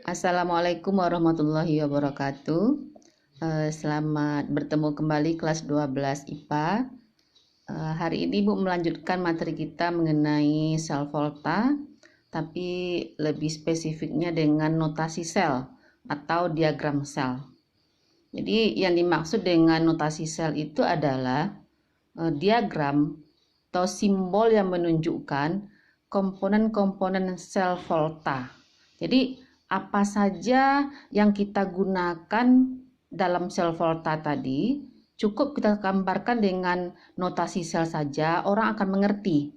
Assalamualaikum warahmatullahi wabarakatuh. Selamat bertemu kembali kelas 12 IPA. Hari ini Ibu melanjutkan materi kita mengenai sel volta, tapi lebih spesifiknya dengan notasi sel atau diagram sel. Jadi yang dimaksud dengan notasi sel itu adalah diagram atau simbol yang menunjukkan komponen-komponen sel volta. Jadi apa saja yang kita gunakan dalam sel volta tadi, cukup kita gambarkan dengan notasi sel saja, orang akan mengerti.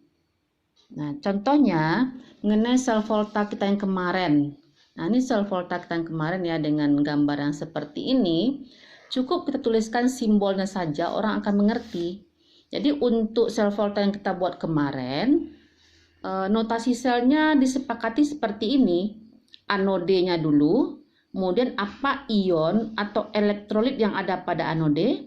Nah, contohnya mengenai sel volta kita yang kemarin. Nah, ini sel volta kita yang kemarin ya, dengan gambar yang seperti ini. Cukup kita tuliskan simbolnya saja, orang akan mengerti. Jadi untuk sel volta yang kita buat kemarin, notasi selnya disepakati seperti ini. Anodenya dulu, kemudian apa ion atau elektrolit yang ada pada anode.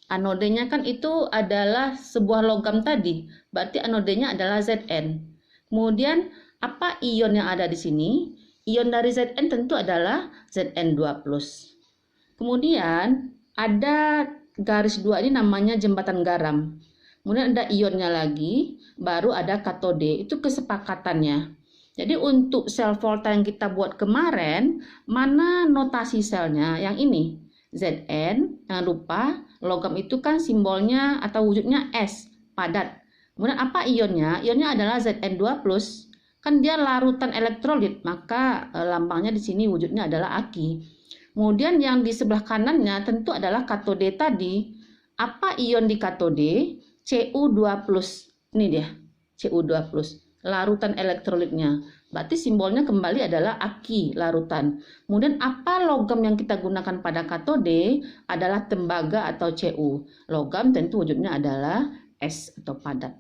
Anodenya kan itu adalah sebuah logam tadi, berarti anodenya adalah Zn. Kemudian apa ion yang ada di sini? Ion dari Zn tentu adalah Zn2+. Kemudian ada garis 2 ini namanya jembatan garam. Kemudian ada ionnya lagi, baru ada katode. Itu kesepakatannya. Jadi untuk sel volta yang kita buat kemarin, mana notasi selnya? Yang ini, Zn. Jangan lupa, logam itu kan simbolnya atau wujudnya S, padat. Kemudian apa ionnya? Ionnya adalah Zn2+. Kan dia larutan elektrolit, maka lambangnya di sini wujudnya adalah Ag. Kemudian yang di sebelah kanannya tentu adalah katode tadi. Apa ion di katode? Cu2+. Ini dia, Cu2+. Larutan elektrolitnya. Berarti simbolnya kembali adalah Ag, larutan. Kemudian apa logam yang kita gunakan pada katode adalah tembaga atau Cu. Logam tentu wujudnya adalah S atau padat.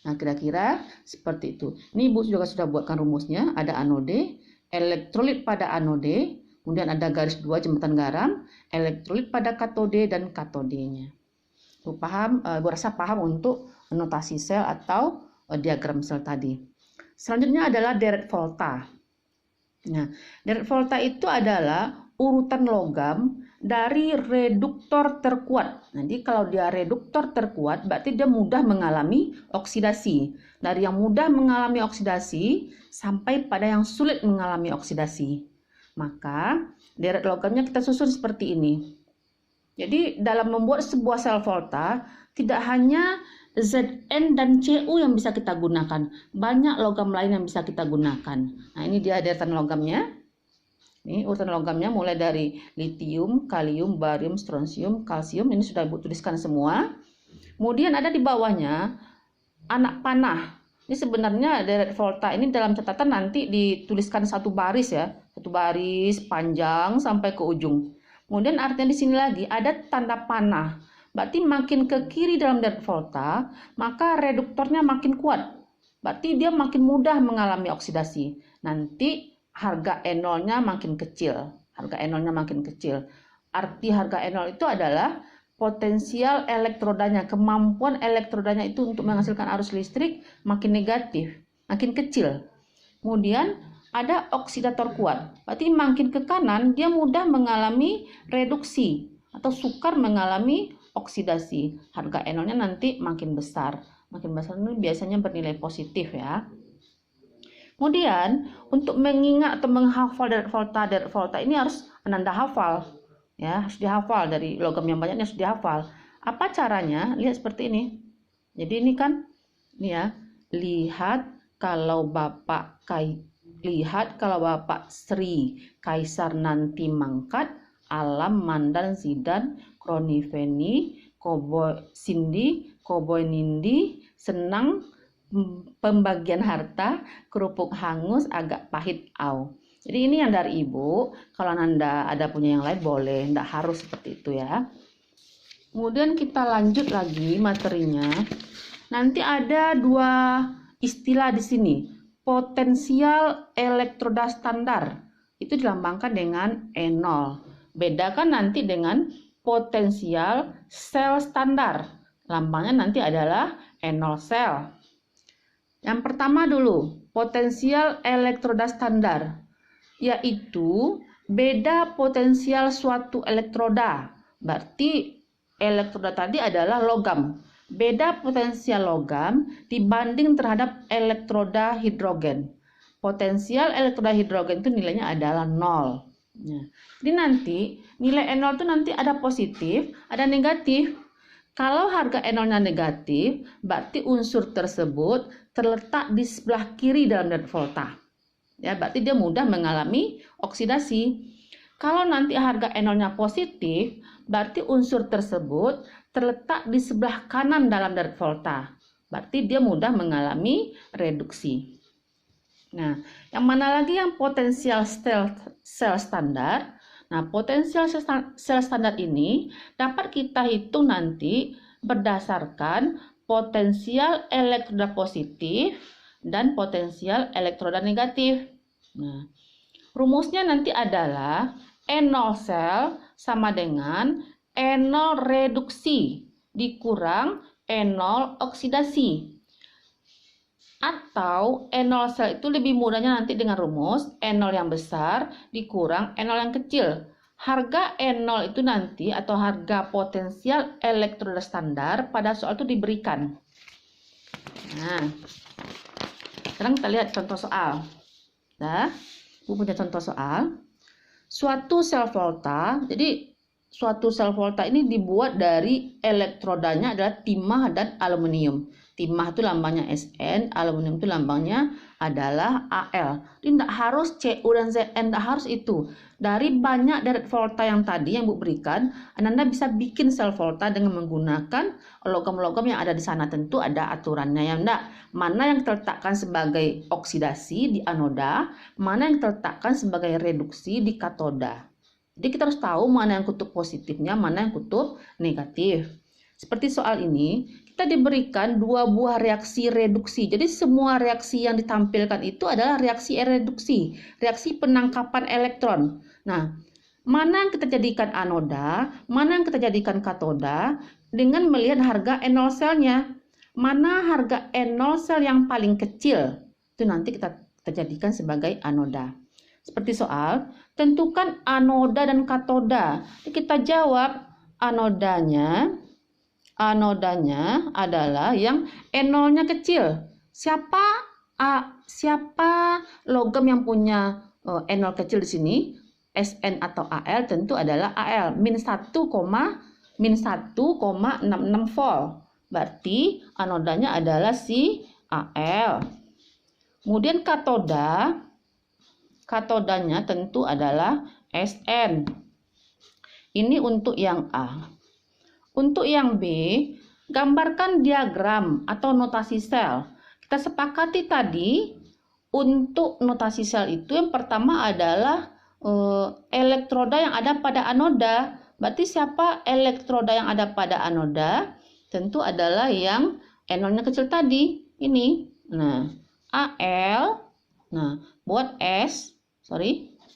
Nah, kira-kira seperti itu. Ini Ibu juga sudah buatkan rumusnya. Ada anode, elektrolit pada anode, kemudian ada garis 2 jembatan garam, elektrolit pada katode dan katodenya. Ibu paham? Ibu rasa paham untuk notasi sel atau diagram sel tadi. Selanjutnya adalah deret volta. Nah, deret volta itu adalah urutan logam dari reduktor terkuat. Jadi kalau dia reduktor terkuat, berarti dia mudah mengalami oksidasi. Dari yang mudah mengalami oksidasi sampai pada yang sulit mengalami oksidasi. Maka deret logamnya kita susun seperti ini. Jadi dalam membuat sebuah sel volta, tidak hanya Zn dan Cu yang bisa kita gunakan. Banyak logam lain yang bisa kita gunakan. Nah, ini dia deretan logamnya. Ini urutan logamnya mulai dari litium, kalium, barium, strontium, kalsium. Ini sudah Ibu tuliskan semua. Kemudian ada di bawahnya anak panah. Ini sebenarnya deret volta ini dalam catatan nanti dituliskan satu baris ya. Satu baris panjang sampai ke ujung. Kemudian artinya di sini lagi ada tanda panah. Berarti makin ke kiri dalam deret volta, maka reduktornya makin kuat. Berarti dia makin mudah mengalami oksidasi. Nanti harga E0-nya makin kecil. Harga E0-nya makin kecil. Arti harga E0 itu adalah potensial elektrodanya, kemampuan elektrodanya itu untuk menghasilkan arus listrik makin negatif, makin kecil. Kemudian ada oksidator kuat. Berarti makin ke kanan dia mudah mengalami reduksi atau sukar mengalami oksidasi. Harga E0-nya nanti makin besar. Makin besar ini biasanya bernilai positif ya. Kemudian untuk mengingat atau menghafal deret volta ini harus Ananda hafal. Ya, harus dihafal, dari logam yang banyaknya harus dihafal. Apa caranya? Lihat seperti ini. Jadi ini kan ini ya. Lihat kalau Bapak Sri Kaisar nanti mangkat, Alam, Mandan, Zidan, Kroniveni, Cindy, Koboi Nindi, senang pembagian harta, kerupuk hangus, agak pahit au. Jadi ini yang dari Ibu. Kalau Anda ada punya yang lain boleh, tidak harus seperti itu ya. Kemudian kita lanjut lagi materinya. Nanti ada dua istilah di sini. Potensial elektroda standar itu dilambangkan dengan E0. Bedakan nanti dengan potensial sel standar. Lambangnya nanti adalah E0 sel. Yang pertama dulu, potensial elektroda standar. yaitu beda potensial suatu elektroda. Berarti elektroda tadi adalah logam. Beda potensial logam dibanding terhadap elektroda hidrogen. Potensial elektroda hidrogen itu nilainya adalah 0. Nah, jadi nanti nilai N0 itu nanti ada positif, ada negatif. Kalau harga N0-nya negatif, berarti unsur tersebut terletak di sebelah kiri dalam zat volta. Ya, berarti dia mudah mengalami oksidasi. Kalau nanti harga N0-nya positif, berarti unsur tersebut terletak di sebelah kanan dalam zat volta. Berarti dia mudah mengalami reduksi. Nah, yang mana lagi yang potensial sel standar? Nah, potensial sel standar ini dapat kita hitung nanti berdasarkan potensial elektroda positif dan potensial elektroda negatif. Nah, rumusnya nanti adalah N0 sel sama dengan N0 reduksi dikurang N0 oksidasi. Atau N0 sel itu lebih mudahnya nanti dengan rumus N0 yang besar dikurang N0 yang kecil. Harga N0 itu nanti atau harga potensial elektroda standar pada soal itu diberikan. Nah, sekarang kita lihat contoh soal. Nah, Bu punya contoh soal. Suatu sel volta, jadi suatu sel volta ini dibuat dari elektrodanya adalah timah dan aluminium. Timah itu lambangnya Sn, aluminium itu lambangnya adalah Al. Jadi tidak harus Cu dan Zn, tidak harus itu. Dari banyak deret volta yang tadi yang Bu berikan, Anda bisa bikin sel volta dengan menggunakan logam-logam yang ada di sana. Tentu ada aturannya ya enggak. Mana yang terletakkan sebagai oksidasi di anoda, mana yang terletakkan sebagai reduksi di katoda. Jadi kita harus tahu mana yang kutub positifnya, mana yang kutub negatif. Seperti soal ini, kita diberikan dua buah reaksi reduksi. Jadi semua reaksi yang ditampilkan itu adalah reaksi reduksi, reaksi penangkapan elektron. Nah, mana yang kita jadikan anoda, mana yang kita jadikan katoda dengan melihat harga N0 selnya. Mana harga N0 sel yang paling kecil, itu nanti kita jadikan sebagai anoda. Seperti soal, tentukan anoda dan katoda. Jadi kita jawab anodanya adalah yang N0-nya kecil. Siapa logam yang punya N0 kecil di sini? Sn atau Al tentu adalah Al. Min 1,66 volt. Berarti anodanya adalah si Al. Kemudian katodanya tentu adalah Sn. Ini untuk yang A. Untuk yang B, gambarkan diagram atau notasi sel. Kita sepakati tadi untuk notasi sel itu yang pertama adalah elektroda yang ada pada anoda. Berarti siapa elektroda yang ada pada anoda? Tentu adalah yang N0-nya kecil tadi. Ini. Nah, Al. Nah, buat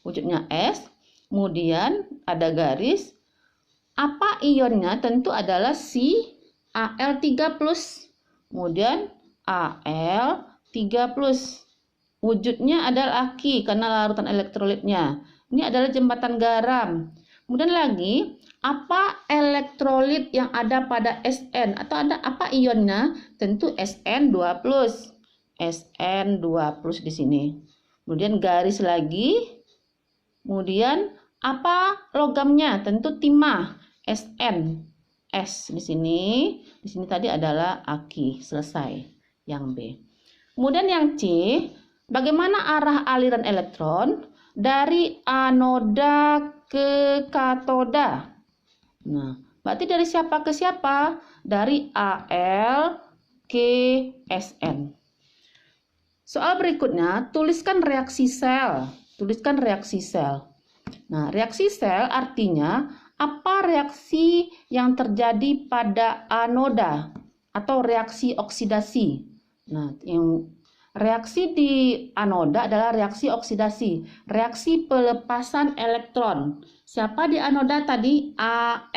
wujudnya S. Kemudian ada garis. Apa ionnya? Tentu adalah si Al3+. Kemudian Al3+. Wujudnya adalah Aq karena larutan elektrolitnya. Ini adalah jembatan garam. Kemudian lagi, apa elektrolit yang ada pada Sn? Atau ada apa ionnya? Tentu Sn2+. Sn2+ di sini. Kemudian garis lagi. Kemudian apa logamnya? Tentu timah. Sn. S di sini. Di sini tadi adalah Aq. Selesai. Yang B. Kemudian yang C, bagaimana arah aliran elektron dari anoda ke katoda? Nah, berarti dari siapa ke siapa? Dari Al ke Sn. Soal berikutnya, tuliskan reaksi sel. Tuliskan reaksi sel. Nah, reaksi sel artinya apa reaksi yang terjadi pada anoda atau reaksi oksidasi. Nah, yang reaksi di anoda adalah reaksi oksidasi, reaksi pelepasan elektron. Siapa di anoda tadi? Al.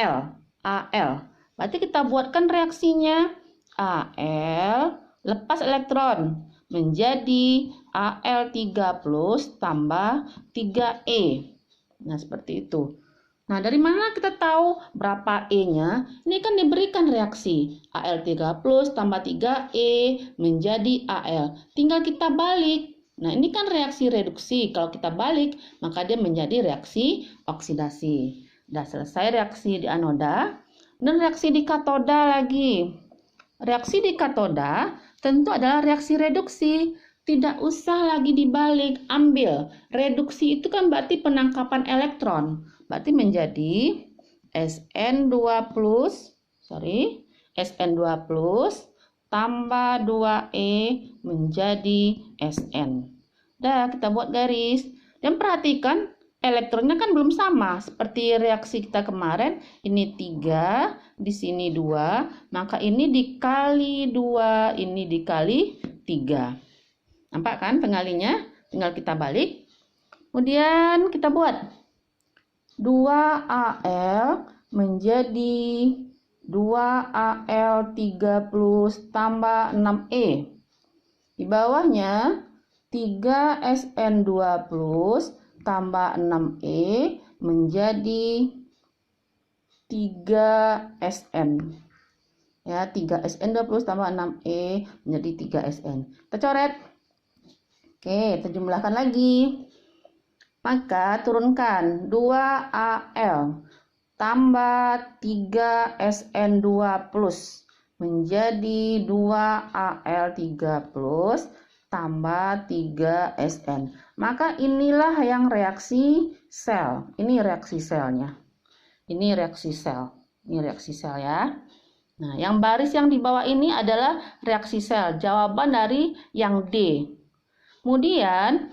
Berarti kita buatkan reaksinya. Al lepas elektron. menjadi Al3 plus tambah 3E. Nah, seperti itu. Nah, dari mana kita tahu berapa E-nya? Ini kan diberikan reaksi. Al3 plus tambah 3E menjadi Al. Tinggal kita balik. Nah, ini kan reaksi reduksi. Kalau kita balik, maka dia menjadi reaksi oksidasi. Sudah selesai reaksi di anoda. Dan reaksi di katoda lagi. Reaksi di katoda tentu adalah reaksi reduksi. Tidak usah lagi dibalik, ambil. Reduksi itu kan berarti penangkapan elektron. Berarti menjadi SN2 plus tambah 2E menjadi SN. Dah, kita buat garis. Dan perhatikan elektronnya kan belum sama. Seperti reaksi kita kemarin, ini 3, di sini 2, maka ini dikali 2, ini dikali 3. Nampak kan pengalinya? Tinggal kita balik. Kemudian kita buat 2Al menjadi 2Al3 plus tambah 6E. Di bawahnya 3SN2 plus tambah 6E menjadi 3SN. Ya, 3SN2 plus tambah 6E menjadi 3SN. Kita coret. Oke, kita jumlahkan lagi. Maka turunkan 2Al tambah 3SN2 plus menjadi 2Al3 plus tambah 3SN. Maka inilah yang reaksi sel. Ini reaksi selnya. Ini reaksi sel. Ini reaksi sel ya. Nah, yang baris yang di bawah ini adalah reaksi sel. Jawaban dari yang D. Kemudian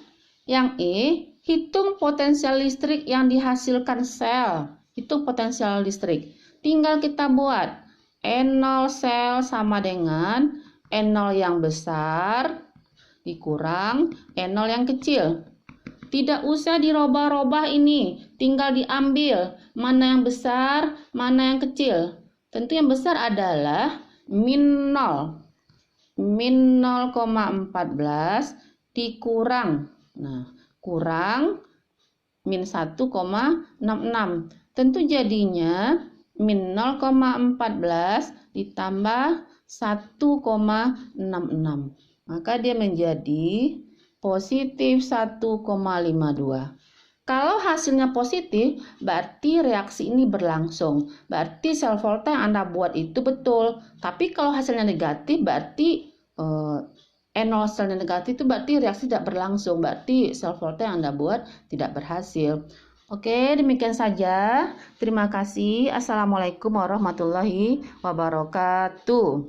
yang E, hitung potensial listrik yang dihasilkan sel. Hitung potensial listrik. Tinggal kita buat N0 sel sama dengan N0 yang besar dikurang N0 yang kecil. Tidak usah dirubah-rubah ini. Tinggal diambil mana yang besar, mana yang kecil. Tentu yang besar adalah min 0. Min 0,14 dikurang. Nah, kurang min 1,66. Tentu jadinya min 0,14 ditambah 1,66. Maka dia menjadi positif 1,52. Kalau hasilnya positif, berarti reaksi ini berlangsung. Berarti sel volta yang Anda buat itu betul. Tapi kalau hasilnya negatif, berarti N0 selnya negatif itu berarti reaksi tidak berlangsung. Berarti sel volta yang Anda buat tidak berhasil. Oke, demikian saja. Terima kasih. Assalamualaikum warahmatullahi wabarakatuh.